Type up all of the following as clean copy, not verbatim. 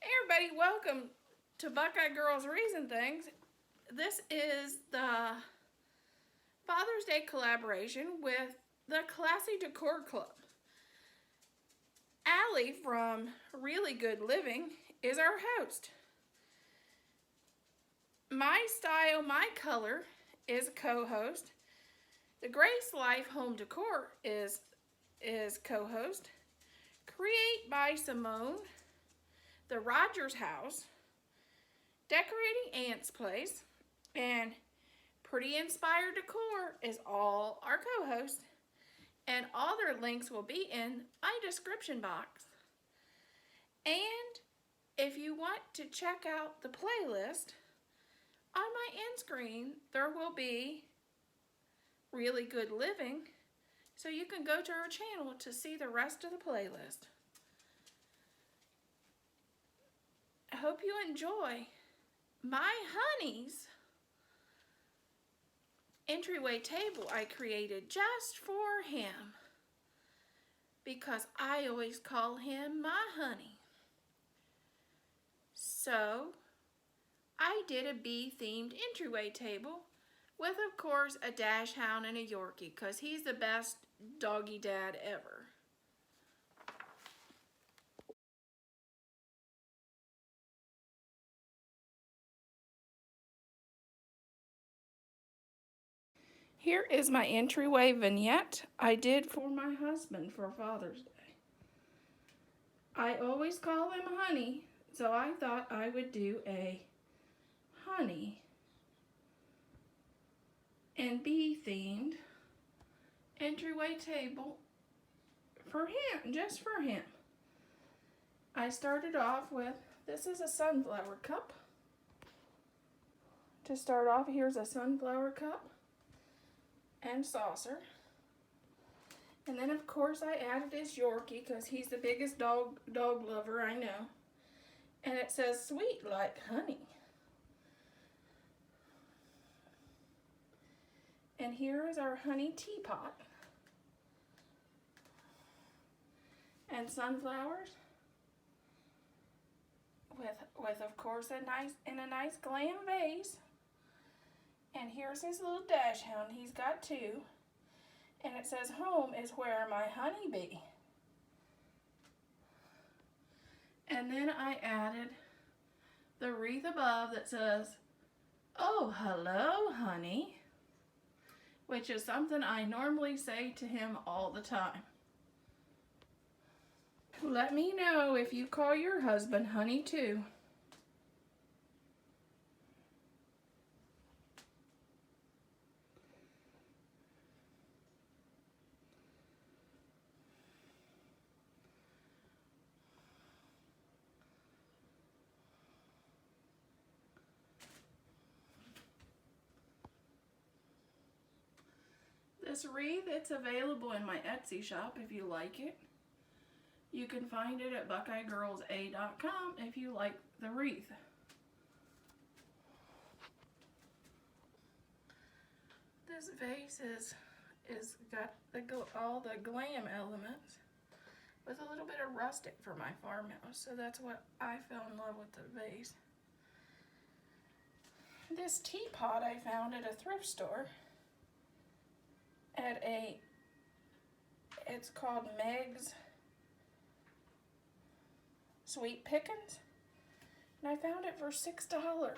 Hey everybody, welcome to Buckeye Girls Reason Things. This is the Father's Day collaboration with the Classy Decor Club. Allie from Really Good Living is our host. My Style, My Color is co-host. The Grace Life Home Decor is co-host. Create by Simone. The Rogers House. Decorating Aunt's Place, and Pretty Inspired Decor is all our co-hosts, and all their links will be in my description box. And if you want to check out the playlist, on my end screen there will be Really Good Living, so you can go to our channel to see the rest of the playlist. I hope you enjoy my honey's entryway table I created just for him, because I always call him my honey. So I did a bee themed entryway table with, of course, a dash hound and a Yorkie, because he's the best doggy dad ever. Here is my entryway vignette I did for my husband for Father's Day. I always call him honey, so I thought I would do a honey and bee themed entryway table for him, just for him. I started off with, this is a sunflower cup. To start off, here's a sunflower cup and saucer. And then of course I added his Yorkie because he's the biggest dog lover I know. And it says sweet like honey. And here is our honey teapot. And sunflowers with of course a nice glam vase. And here's his little dash hound. He's got two. And it says, home is where my honey be. And then I added the wreath above that says, oh, hello, honey, which is something I normally say to him all the time. Let me know if you call your husband honey too. This wreath, it's available in my Etsy shop if you like it. You can find it at buckeyegirlsa.com if you like the wreath. This vase is got all the glam elements with a little bit of rustic for my farmhouse, so that's what I fell in love with the vase. This teapot I found at a thrift store at it's called Meg's Sweet Pickins, and I found it for $6.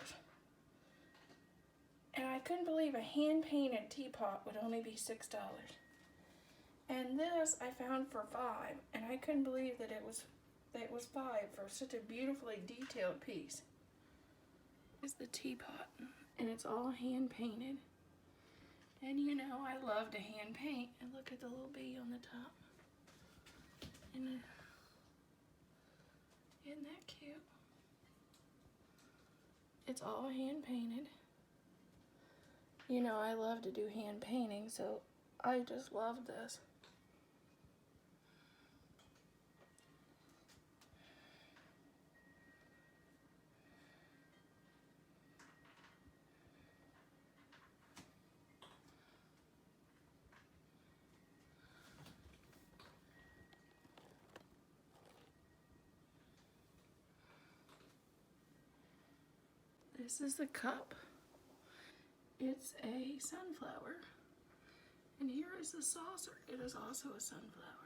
And I couldn't believe a hand-painted teapot would only be $6. And this I found for $5, and I couldn't believe that it was $5 for such a beautifully detailed piece. This is the teapot, and it's all hand-painted. And you know I love to hand paint. And look at the little bee on the top. And isn't that cute? It's all hand painted. You know I love to do hand painting, so I just love this. This is the cup. It's a sunflower. And here is the saucer. It is also a sunflower.